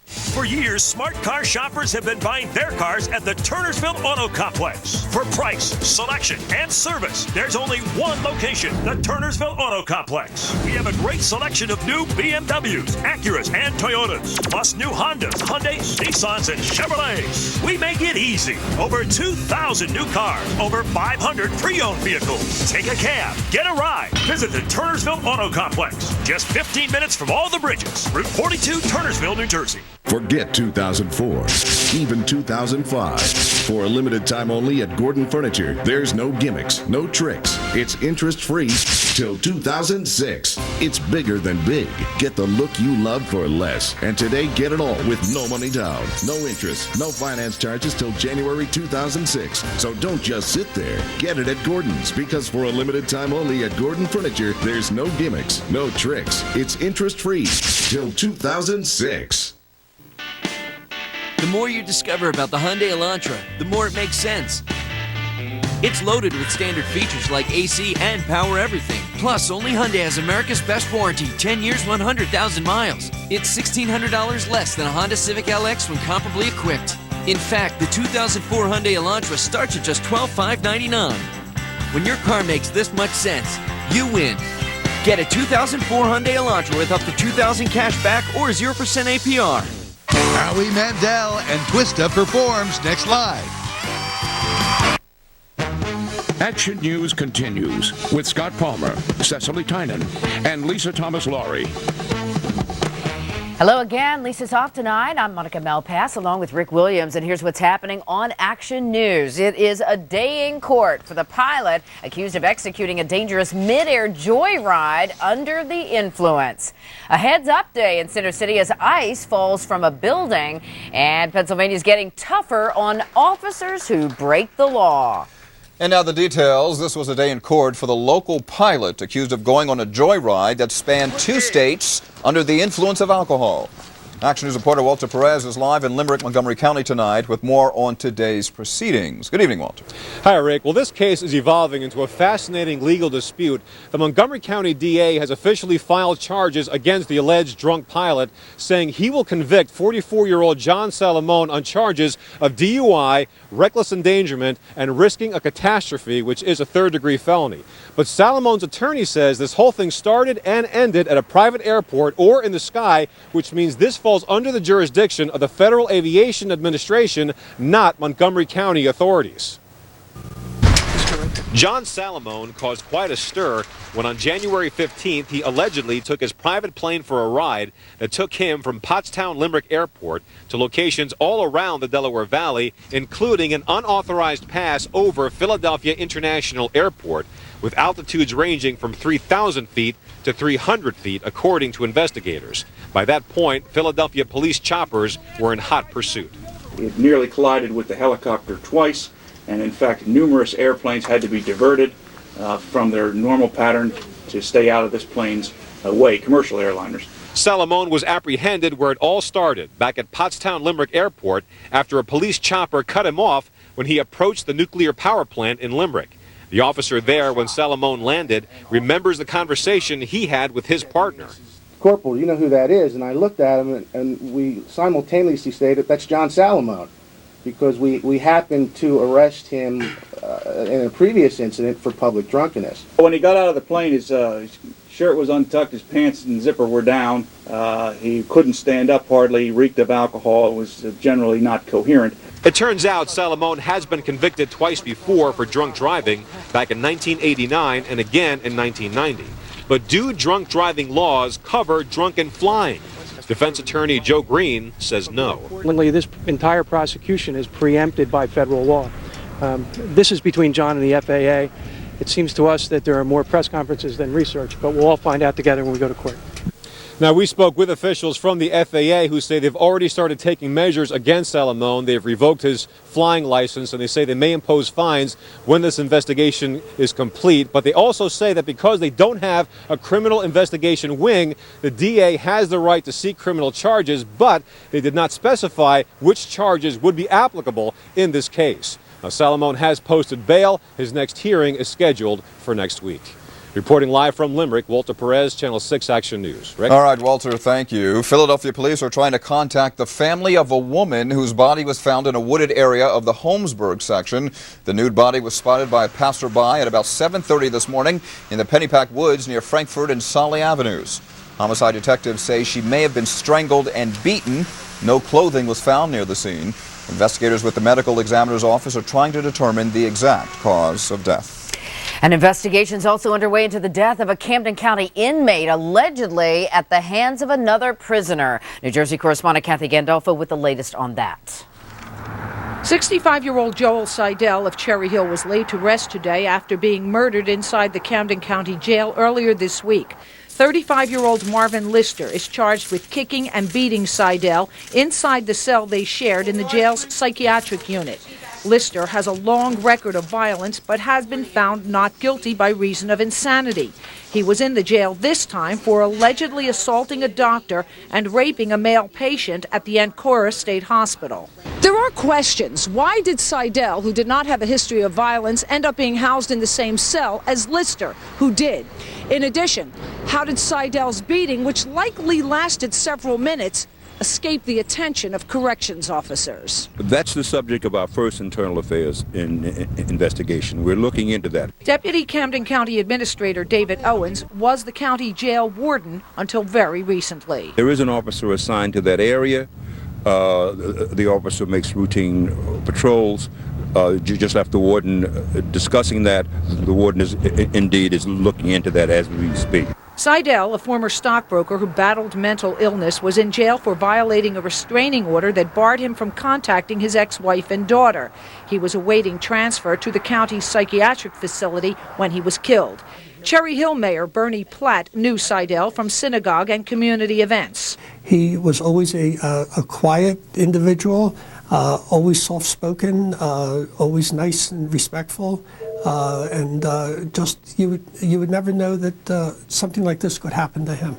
For years, smart car shoppers have been buying their cars at the Turnersville Auto Complex. For price, selection, and service, there's only one location, the Turnersville Auto Complex. We have a great selection of new BMWs, Acuras, and Toyotas, plus new Hondas, Hyundais, Nissans, and Chevrolets. We make it easy. Over 2,000 new cars, over 500 pre-owned vehicles. Take a cab, get a ride. Visit the Turnersville Auto Complex. Just 15 minutes from all the bridges. Route 42, Turnersville, New Jersey. Forget 2004, even 2005. For a limited time only at Gordon Furniture, there's no gimmicks, no tricks. It's interest-free till 2006. It's bigger than big. Get the look you love for less. And today, get it all with no money down, no interest, no finance charges till January 2006. So don't just sit there. Get it at Gordon's, because for a limited time only at Gordon Furniture, there's no gimmicks, no tricks. It's interest-free till 2006. The more you discover about the Hyundai Elantra, the more it makes sense. It's loaded with standard features like AC and power everything. Plus, only Hyundai has America's best warranty, 10 years, 100,000 miles. It's $1,600 less than a Honda Civic LX when comparably equipped. In fact, the 2004 Hyundai Elantra starts at just $12,599. When your car makes this much sense, you win. Get a 2004 Hyundai Elantra with up to $2,000 cash back or 0% APR. Howie Mandel and Twista performs next live. Action News continues with Scott Palmer, Cecily Tynan, and Lisa Thomas-Laurie. Hello again. Lisa's off tonight. I'm Monica Malpass along with Rick Williams, and here's what's happening on Action News. It is a day in court for the pilot accused of executing a dangerous mid-air joyride under the influence. A heads-up day in Center City as ice falls from a building, and Pennsylvania's getting tougher on officers who break the law. And now the details. This was a day in court for the local pilot accused of going on a joyride that spanned 2 states under the influence of alcohol. Action News reporter Walter Perez is live in Limerick, Montgomery County tonight with more on today's proceedings. Good evening, Walter. Hi, Rick. Well, this case is evolving into a fascinating legal dispute. The Montgomery County DA has officially filed charges against the alleged drunk pilot, saying he will convict 44-year-old John Salamone on charges of DUI, reckless endangerment, and risking a catastrophe, which is a third-degree felony. But Salamone's attorney says this whole thing started and ended at a private airport or in the sky, which means this falls under the jurisdiction of the Federal Aviation Administration, not Montgomery County authorities. John Salamone caused quite a stir when on January 15th he allegedly took his private plane for a ride that took him from Pottstown Limerick Airport to locations all around the Delaware Valley, including an unauthorized pass over Philadelphia International Airport, with altitudes ranging from 3,000 feet to 300 feet, according to investigators. By that point, Philadelphia police choppers were in hot pursuit. It nearly collided with the helicopter twice, and in fact, numerous airplanes had to be diverted from their normal pattern to stay out of this plane's way, commercial airliners. Salamone was apprehended where it all started, back at Pottstown Limerick Airport, after a police chopper cut him off when he approached the nuclear power plant in Limerick. The officer there, when Salamone landed, remembers the conversation he had with his partner. Corporal, you know who that is? And I looked at him, and we simultaneously stated, that's John Salamone, because we happened to arrest him in a previous incident for public drunkenness. When he got out of the plane, his shirt was untucked, his pants and zipper were down. He couldn't stand up hardly, reeked of alcohol, was generally not coherent. It turns out Salamone has been convicted twice before for drunk driving, back in 1989 and again in 1990. But do drunk driving laws cover drunken flying? Defense attorney Joe Green says no. This entire prosecution is preempted by federal law. This is between John and the FAA. It seems to us that there are more press conferences than research, but we'll all find out together when we go to court. Now, we spoke with officials from the FAA who say they've already started taking measures against Salamone. They've revoked his flying license, and they say they may impose fines when this investigation is complete. But they also say that because they don't have a criminal investigation wing, the DA has the right to seek criminal charges, but they did not specify which charges would be applicable in this case. Now, Salamone has posted bail. His next hearing is scheduled for next week. Reporting live from Limerick, Walter Perez, Channel 6 Action News. Rick? All right, Walter, thank you. Philadelphia police are trying to contact the family of a woman whose body was found in a wooded area of the Holmesburg section. The nude body was spotted by a passerby at about 7:30 this morning in the Pennypack Woods near Frankfurt and Solly Avenues. Homicide detectives say she may have been strangled and beaten. No clothing was found near the scene. Investigators with the medical examiner's office are trying to determine the exact cause of death. An investigation is also underway into the death of a Camden County inmate, allegedly at the hands of another prisoner. New Jersey correspondent Kathy Gandolfo with the latest on that. 65-year-old Joel Seidel of Cherry Hill was laid to rest today after being murdered inside the Camden County Jail earlier this week. 35-year-old Marvin Lister is charged with kicking and beating Seidel inside the cell they shared in the jail's psychiatric unit. Lister has a long record of violence but has been found not guilty by reason of insanity. He was in the jail this time for allegedly assaulting a doctor and raping a male patient at the Ancora State Hospital. There are questions. Why did Seidel, who did not have a history of violence, end up being housed in the same cell as Lister, who did? In addition, how did Seidel's beating, which likely lasted several minutes, escape the attention of corrections officers? That's the subject of our first internal affairs investigation. We're looking into that. Deputy Camden County Administrator David Owens was the county jail warden until very recently. There is an officer assigned to that area. The officer makes routine patrols. Just after the warden discussing that, the warden is looking into that as we speak. Seidel, a former stockbroker who battled mental illness, was in jail for violating a restraining order that barred him from contacting his ex-wife and daughter. He was awaiting transfer to the county's psychiatric facility when he was killed. Cherry Hill Mayor Bernie Platt knew Seidel from synagogue and community events. He was always a quiet individual, always soft-spoken, always nice and respectful. Just you would never know that something like this could happen to him.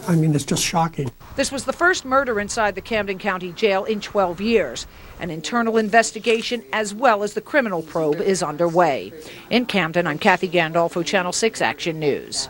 I mean, it's just shocking. This was the first murder inside the Camden County Jail in 12 years. An internal investigation as well as the criminal probe is underway. In Camden, I'm Kathy Gandolfo, Channel 6 Action News.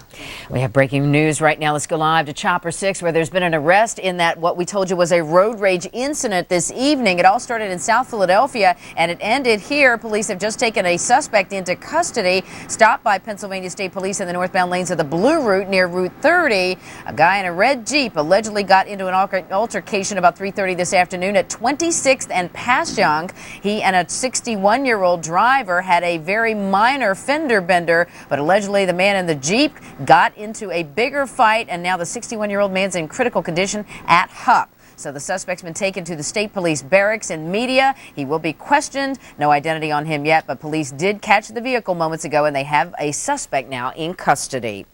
We have breaking news right now. Let's go live to Chopper 6, where there's been an arrest in that what we told you was a road rage incident this evening. It all started in South Philadelphia, and it ended here. Police have just taken a suspect into custody, stopped by Pennsylvania State Police in the northbound lanes of the Blue Route near Route 30. A guy in a red Jeep allegedly got into an altercation about 3:30 this afternoon at 26th and Passyunk. He and a 61-year-old driver had a very minor fender bender, but allegedly the man in the Jeep got into a bigger fight, and now the 61-year-old man's in critical condition at HUP. So the suspect's been taken to the state police barracks in Media. He will be questioned. No identity on him yet, but police did catch the vehicle moments ago, and they have a suspect now in custody.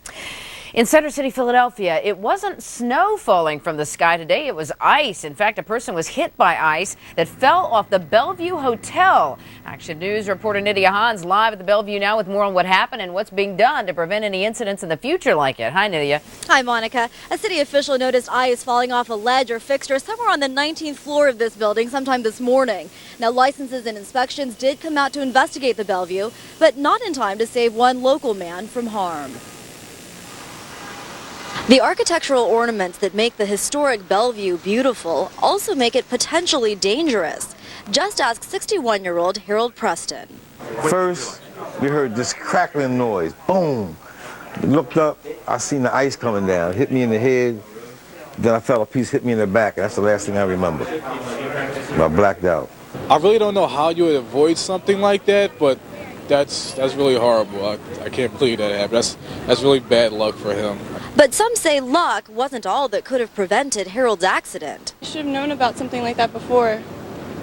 In Center City, Philadelphia, it wasn't snow falling from the sky today. It was ice. In fact, a person was hit by ice that fell off the Bellevue Hotel. Action News reporter Nydia Hans live at the Bellevue now with more on what happened and what's being done to prevent any incidents in the future like it. Hi, Nydia. Hi, Monica. A city official noticed ice falling off a ledge or fixture somewhere on the 19th floor of this building sometime this morning. Now, licenses and inspections did come out to investigate the Bellevue, but not in time to save one local man from harm. The architectural ornaments that make the historic Bellevue beautiful also make it potentially dangerous. Just ask 61-year-old Harold Preston. First, we heard this crackling noise. Boom. Looked up, I seen the ice coming down, hit me in the head. Then I felt a piece hit me in the back. That's the last thing I remember. I blacked out. I really don't know how you would avoid something like that, but that's really horrible. I can't believe that happened. That's really bad luck for him. But some say luck wasn't all that could have prevented Harold's accident. You should have known about something like that before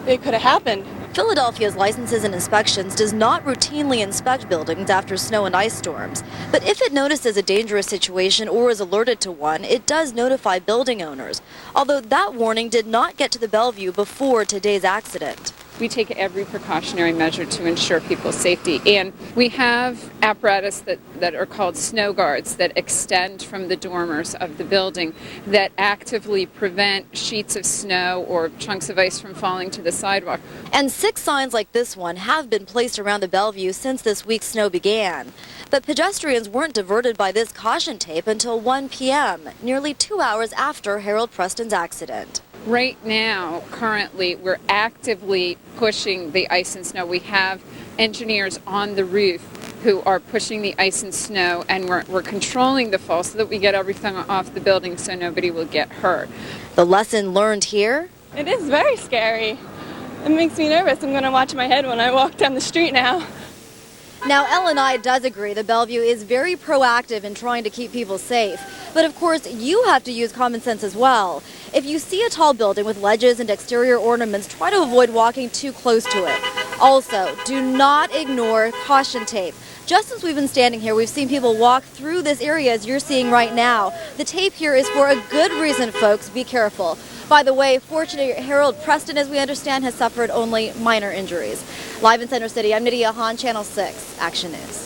it could have happened. Philadelphia's Licenses and Inspections does not routinely inspect buildings after snow and ice storms. But if it notices a dangerous situation or is alerted to one, it does notify building owners. Although that warning did not get to the Bellevue before today's accident. We take every precautionary measure to ensure people's safety, and we have apparatus that are called snow guards that extend from the dormers of the building that actively prevent sheets of snow or chunks of ice from falling to the sidewalk. And 6 signs like this one have been placed around the Bellevue since this week's snow began. But pedestrians weren't diverted by this caution tape until 1 p.m., nearly 2 hours after Harold Preston's accident. Right now, currently, we're actively pushing the ice and snow. We have engineers on the roof who are pushing the ice and snow, and we're controlling the fall so that we get everything off the building so nobody will get hurt. The lesson learned here? It is very scary. It makes me nervous. I'm going to watch my head when I walk down the street now. Now, LNI does agree that Bellevue is very proactive in trying to keep people safe. But of course, you have to use common sense as well. If you see a tall building with ledges and exterior ornaments, try to avoid walking too close to it. Also, do not ignore caution tape. Just as we've been standing here, we've seen people walk through this area as you're seeing right now. The tape here is for a good reason, folks. Be careful. By the way, fortunately, Harold Preston, as we understand, has suffered only minor injuries. Live in Center City, I'm Nydia Hahn, Channel 6, Action News.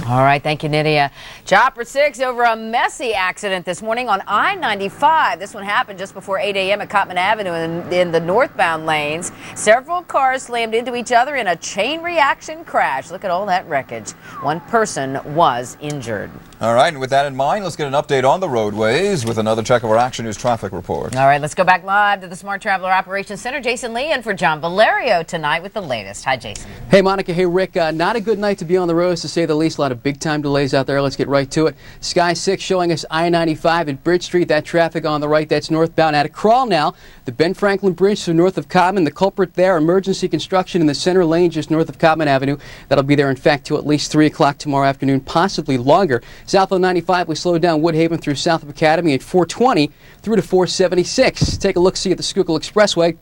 All right, thank you, Nydia. Chopper 6 over a messy accident this morning on I-95. This one happened just before 8 a.m. at Cottman Avenue in the northbound lanes. Several cars slammed into each other in a chain reaction crash. Look at all that wreckage. One person was injured. All right, and with that in mind, let's get an update on the roadways with another check of our Action News traffic report. All right, let's go back live to the Smart Traveler Operations Center. Jason Lee in for John Valerio tonight with the latest. Hi, Jason. Hey, Monica. Hey, Rick. Not a good night to be on the roads, to say the least. A lot of big-time delays out there. Let's get right to it. Sky 6 showing us I-95 at Bridge Street. That traffic on the right, that's northbound. At a crawl now. The Ben Franklin Bridge to north of Cottman. The culprit there, emergency construction in the center lane just north of Cottman Avenue. That'll be there, in fact, till at least 3 o'clock tomorrow afternoon, possibly longer. South of 95, we slowed down Woodhaven through south of Academy at 420 through to 476. Take a look-see at the Schuylkill Expressway.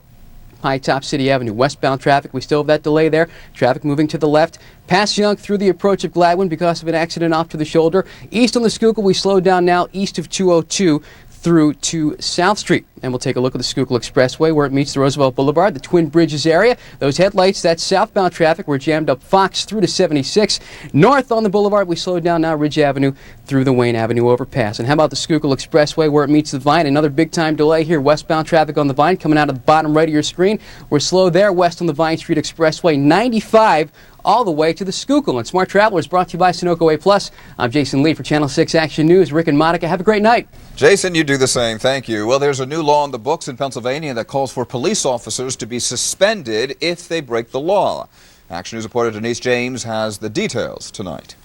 High Top City Avenue. Westbound traffic, we still have that delay there. Traffic moving to the left. Past Young through the approach of Gladwin because of an accident off to the shoulder. East on the Schuylkill, we slowed down now east of 202 through to South Street. And we'll take a look at the Schuylkill Expressway where it meets the Roosevelt Boulevard, the Twin Bridges area. Those headlights, that's southbound traffic. We're jammed up Fox through to 76. North on the Boulevard, we slowed down now Ridge Avenue through the Wayne Avenue overpass. And how about the Schuylkill Expressway where it meets the Vine? Another big-time delay here. Westbound traffic on the Vine coming out of the bottom right of your screen. We're slow there west on the Vine Street Expressway. 95 all the way to the Schuylkill. And Smart Traveler is brought to you by Sunoco A+. I'm Jason Lee for Channel 6 Action News. Rick and Monica, have a great night. Jason, you do the same. Thank you. Well, there's a new law on the books in Pennsylvania that calls for police officers to be suspended if they break the law. Action News reporter Denise James has the details tonight.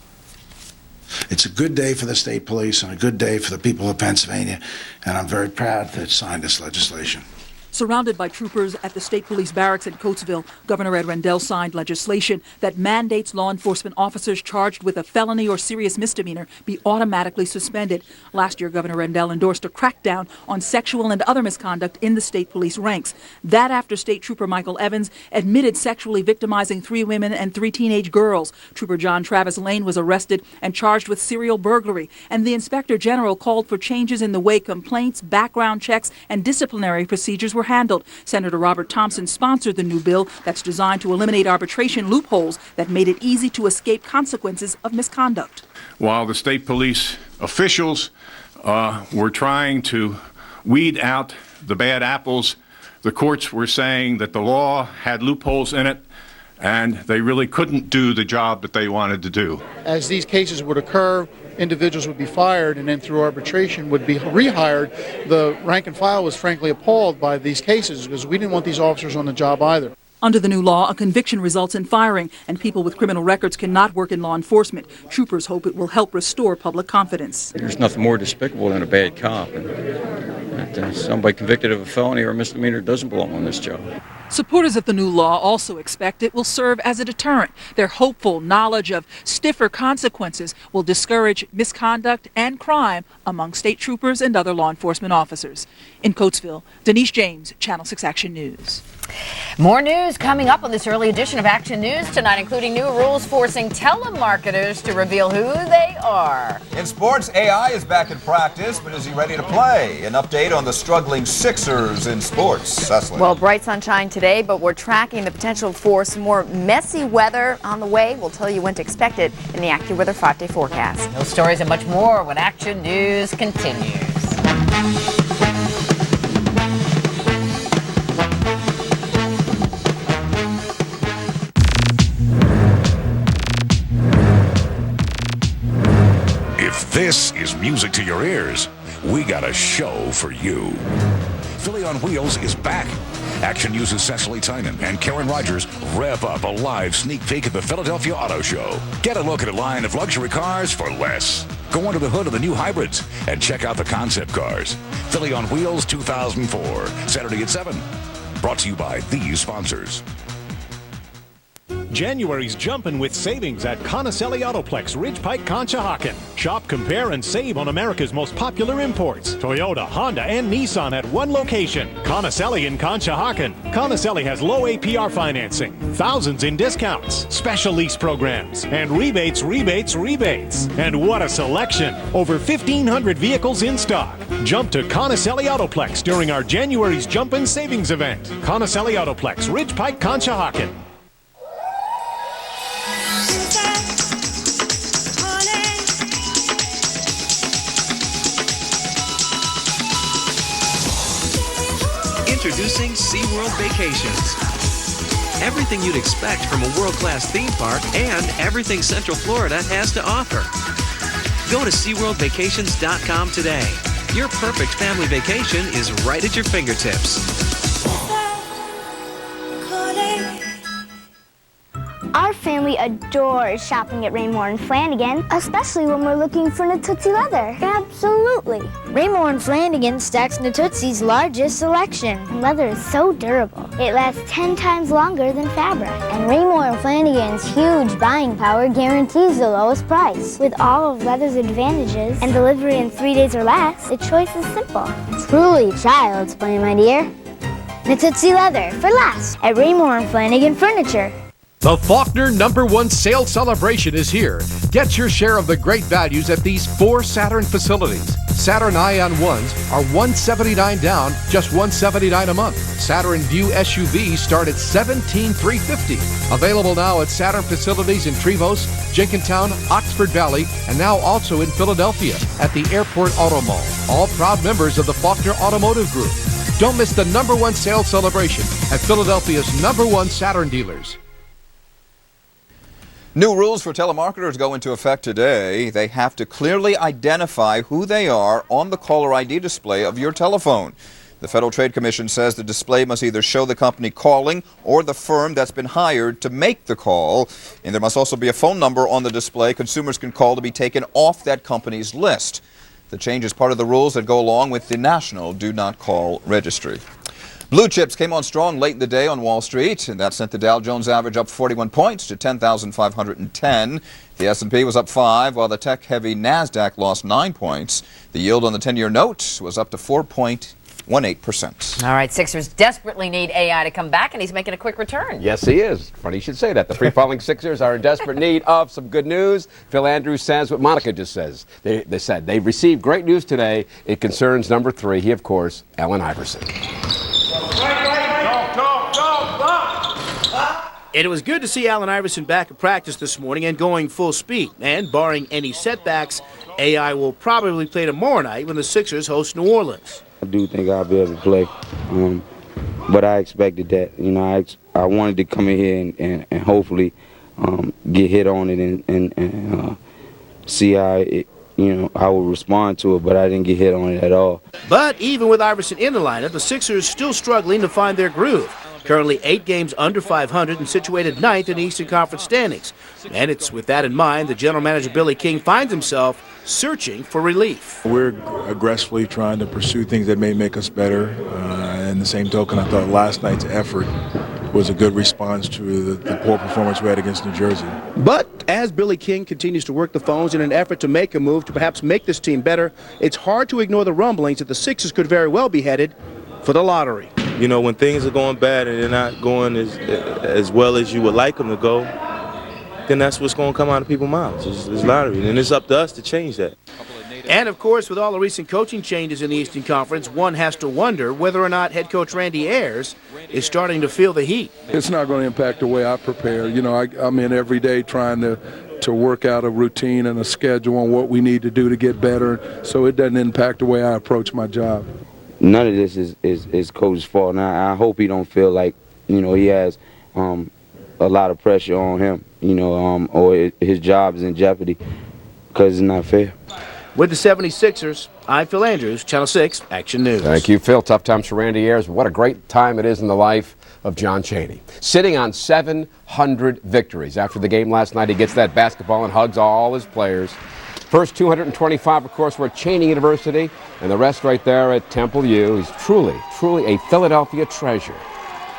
It's a good day for the state police and a good day for the people of Pennsylvania, and I'm very proud to sign this legislation. Surrounded by troopers at the state police barracks in Coatesville, Governor Ed Rendell signed legislation that mandates law enforcement officers charged with a felony or serious misdemeanor be automatically suspended. Last year, Governor Rendell endorsed a crackdown on sexual and other misconduct in the state police ranks. That after State Trooper Michael Evans admitted sexually victimizing 3 women and 3 teenage girls. Trooper John Travis Lane was arrested and charged with serial burglary. And the Inspector General called for changes in the way complaints, background checks, and disciplinary procedures were handled. Senator Robert Thompson sponsored the new bill that's designed to eliminate arbitration loopholes that made it easy to escape consequences of misconduct. While the state police officials were trying to weed out the bad apples, the courts were saying that the law had loopholes in it and they really couldn't do the job that they wanted to do. As these cases would occur, individuals would be fired and then through arbitration would be rehired. The rank and file was frankly appalled by these cases because we didn't want these officers on the job either. Under the new law, a conviction results in firing, and people with criminal records cannot work in law enforcement. Troopers hope it will help restore public confidence. There's nothing more despicable than a bad cop, and somebody convicted of a felony or a misdemeanor doesn't belong on this job. Supporters of the new law also expect it will serve as a deterrent. They're hopeful knowledge of stiffer consequences will discourage misconduct and crime among state troopers and other law enforcement officers. In Coatesville, Denise James, Channel 6 Action News. More news coming up on this early edition of Action News tonight, including new rules forcing telemarketers to reveal who they are. In sports, AI is back in practice, but is he ready to play? An update on the struggling Sixers in sports. Cecily. Well, bright sunshine today, but we're tracking the potential for some more messy weather on the way. We'll tell you when to expect it in the AccuWeather 5-day forecast. Those stories and much more when Action News continues. If this is music to your ears, we got a show for you. Philly on Wheels is back. Action News' Cecily Tynan and Karen Rogers rev up a live sneak peek at the Philadelphia Auto Show. Get a look at a line of luxury cars for less. Go under the hood of the new hybrids and check out the concept cars. Philly on Wheels 2004, Saturday at 7. Brought to you by these sponsors. January's jumping with savings at Conacelli Autoplex, Ridge Pike, Conshohocken. Shop, compare, and save on America's most popular imports. Toyota, Honda, and Nissan at one location. Conacelli in Conshohocken. Conacelli has low APR financing, thousands in discounts, special lease programs, and rebates. And what a selection! Over 1,500 vehicles in stock. Jump to Conacelli Autoplex during our January's Jumpin' Savings event. Conacelli Autoplex, Ridge Pike, Conshohocken. Introducing SeaWorld Vacations. Everything you'd expect from a world-class theme park and everything Central Florida has to offer. Go to SeaWorldVacations.com today. Your perfect family vacation is right at your fingertips. Our family adores shopping at Raymore and Flanigan, especially when we're looking for Natuzzi leather. Absolutely. Raymore and Flanigan stacks Natuzzi's largest selection. And leather is so durable. It lasts 10 times longer than fabric. And Raymore and Flanigan's huge buying power guarantees the lowest price. With all of leather's advantages and delivery in 3 days or less, the choice is simple. Truly child's play, my dear. Natuzzi leather for less at Raymore and Flanigan Furniture. The Faulkner #1 sale celebration is here. Get your share of the great values at these 4 Saturn facilities. Saturn Ion 1s are $179 down, just $179 a month. Saturn View SUVs start at $17,350. Available now at Saturn facilities in Trevose, Jenkintown, Oxford Valley, and now also in Philadelphia at the Airport Auto Mall. All proud members of the Faulkner Automotive Group. Don't miss the #1 sale celebration at Philadelphia's #1 Saturn dealers. New rules for telemarketers go into effect today. They have to clearly identify who they are on the caller ID display of your telephone. The Federal Trade Commission says the display must either show the company calling or the firm that's been hired to make the call. And there must also be a phone number on the display consumers can call to be taken off that company's list. The change is part of the rules that go along with the National Do Not Call Registry. Blue chips came on strong late in the day on Wall Street, and that sent the Dow Jones average up 41 points to 10,510. The S&P was up 5, while the tech-heavy NASDAQ lost 9 points. The yield on the 10-year note was up to 4.18%. All right, Sixers desperately need AI to come back, and he's making a quick return. Yes, he is. Funny you should say that. The free-falling Sixers are in desperate need of some good news. Phil Andrews says what Monica just says. They said they've received great news today. It concerns number 3. He, of course, Allen Iverson. And it was good to see Allen Iverson back at practice this morning and going full speed. And barring any setbacks, AI will probably play tomorrow night when the Sixers host New Orleans. I do think I'll be able to play, but I expected that. You know, I wanted to come in here and hopefully get hit on it and see how it, I will respond to it, but I didn't get hit on it at all. But even with Iverson in the lineup, the Sixers still struggling to find their groove. Currently 8 games under 500 and situated 9th in the Eastern Conference standings. And it's with that in mind that General Manager Billy King finds himself searching for relief. We're aggressively trying to pursue things that may make us better. In the same token, I thought last night's effort was a good response to the poor performance we had against New Jersey. But as Billy King continues to work the phones in an effort to make a move to perhaps make this team better, it's hard to ignore the rumblings that the Sixers could very well be headed for the lottery. You know, when things are going bad and they're not going as well as you would like them to go, then that's what's going to come out of people's mouths. It's lottery, and it's up to us to change that. And, of course, with all the recent coaching changes in the Eastern Conference, one has to wonder whether or not head coach Randy Ayers is starting to feel the heat. It's not going to impact the way I prepare. You know, I'm in every day trying to work out a routine and a schedule on what we need to do to get better, so it doesn't impact the way I approach my job. None of this is Coach's fault. Now, I hope he don't feel like, he has a lot of pressure on him, or his job is in jeopardy, because it's not fair. With the 76ers, I'm Phil Andrews, Channel 6, Action News. Thank you, Phil. Tough times for Randy Ayers, but what a great time it is in the life of John Chaney. Sitting on 700 victories. After the game last night, he gets that basketball and hugs all his players. First 225, of course, were at Chaney University, and the rest right there at Temple U. He's truly, truly a Philadelphia treasure.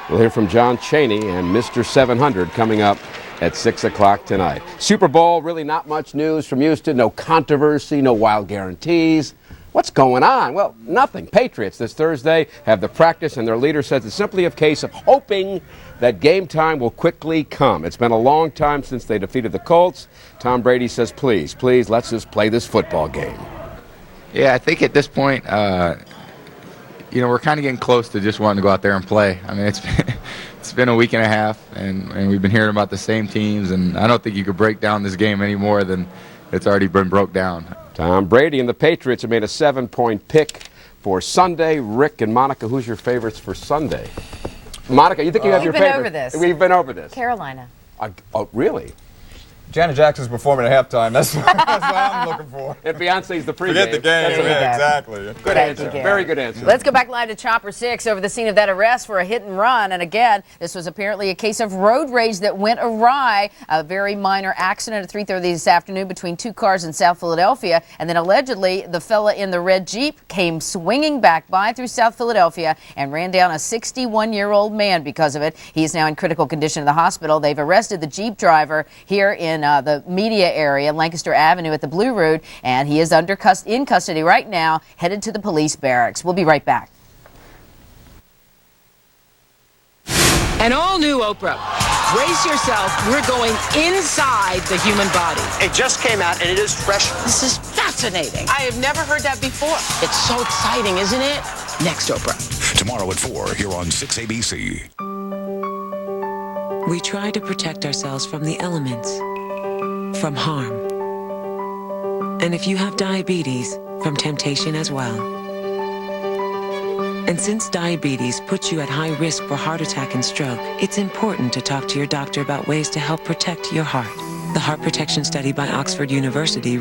We'll hear from John Chaney and Mr. 700 coming up at 6 o'clock tonight. Super Bowl, really not much news from Houston. No controversy, no wild guarantees. What's going on? Well, nothing. Patriots this Thursday have the practice, and their leader says it's simply a case of hoping that game time will quickly come. It's been a long time since they defeated the Colts. Tom Brady says, please, please, let's just play this football game. Yeah, I think at this point, we're kind of getting close to just wanting to go out there and play. I mean, it's been a week and a half, and we've been hearing about the same teams, and I don't think you could break down this game any more than it's already been broke down. Tom Brady and the Patriots have made a 7-point pick for Sunday. Rick and Monica, who's your favorites for Sunday? Monica, you think you have your favorite? We've been over this. We've been over this. Carolina. Oh, really? Janet Jackson's performing at halftime. That's what I'm looking for. And Beyonce's the pregame. Forget the game. Yeah, exactly. Good answer. Very good answer. Let's go back live to Chopper 6 over the scene of that arrest for a hit and run. And again, this was apparently a case of road rage that went awry. A very minor accident at 3:30 this afternoon between two cars in South Philadelphia. And then allegedly, the fella in the red Jeep came swinging back by through South Philadelphia and ran down a 61-year-old man because of it. He is now in critical condition in the hospital. They've arrested the Jeep driver here in the media area, Lancaster Avenue at the Blue Route, and he is in custody right now, headed to the police barracks. We'll be right back. An all-new Oprah. Brace yourself. We're going inside the human body. It just came out, and it is fresh. This is fascinating. I have never heard that before. It's so exciting, isn't it? Next Oprah. Tomorrow at 4 here on 6 ABC. We try to protect ourselves from the elements, from harm. And if you have diabetes, from temptation as well. And since diabetes puts you at high risk for heart attack and stroke, it's important to talk to your doctor about ways to help protect your heart. The Heart Protection Study by Oxford University